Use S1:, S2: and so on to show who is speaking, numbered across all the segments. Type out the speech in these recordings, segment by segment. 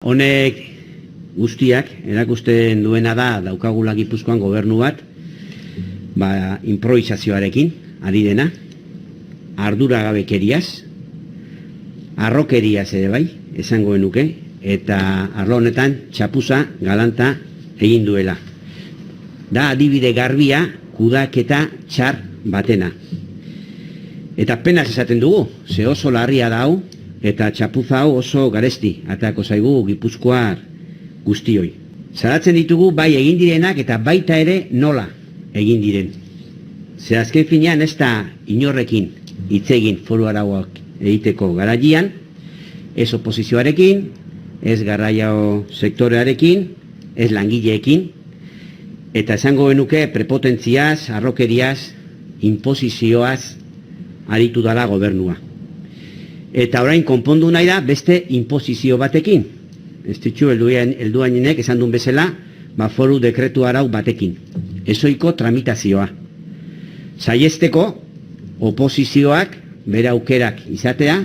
S1: honek guztiak erakusten duena da daukagula Gipuzkoan gobernu bat, improvisazioarekin ari dena, arduragabekeriaz, arrokeriaz ere bai, esango genuke, eta arlo honetan txapuza galanta egin duela. Da adibide garbia kudaketa txar batena. Eta penaz esaten dugu, ze oso larria da hau, eta txapuza hau oso garesti, atako zaigu Gipuzkoar guztioi. Zaratzen ditugu bai egin direnak eta baita ere nola egin diren. Ze azken finean ez da inorrekin hitz egin foru arauak egiteko garaian, ez oposizioarekin, ez garraio sektorearekin, ez langileekin, eta esango genuke prepotentziaz, arrokeriaz, imposizioaz aritu dala gobernua. Eta orain konpondu nahi da beste imposizio batekin. Ez ditxu helduainek esan duen bezala, foru dekretu arau batekin. Ezoiko tramitazioa. Saiesteko oposizioak bere aukerak izatea,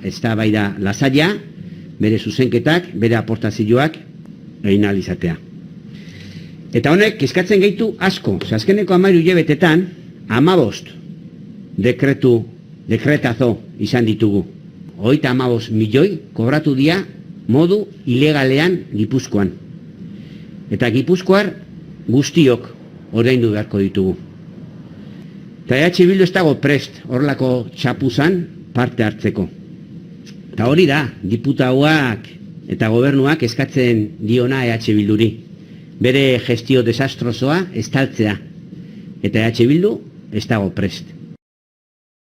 S1: eztabaida lasaia, bere zuzenketak, bere aportazioak egin ahal izatea. Eta honek kezkatzen gaitu asko, azkeneko 13 hilabetetan 15 dekretazo izan ditugu. 35 milioi kobratu dira modu ilegalean Gipuzkoan. Eta Gipuzkoar guztiok ordaindu beharko ditugu. Eta EH Bildu ez dago prest horrelako txapuzan parte hartzeko. Eta hori da, diputatuak eta gobernuak eskatzen diona EH Bilduri. Bere gestio desastrosoa estaltzea. Eta EH Bildu ez dago prest.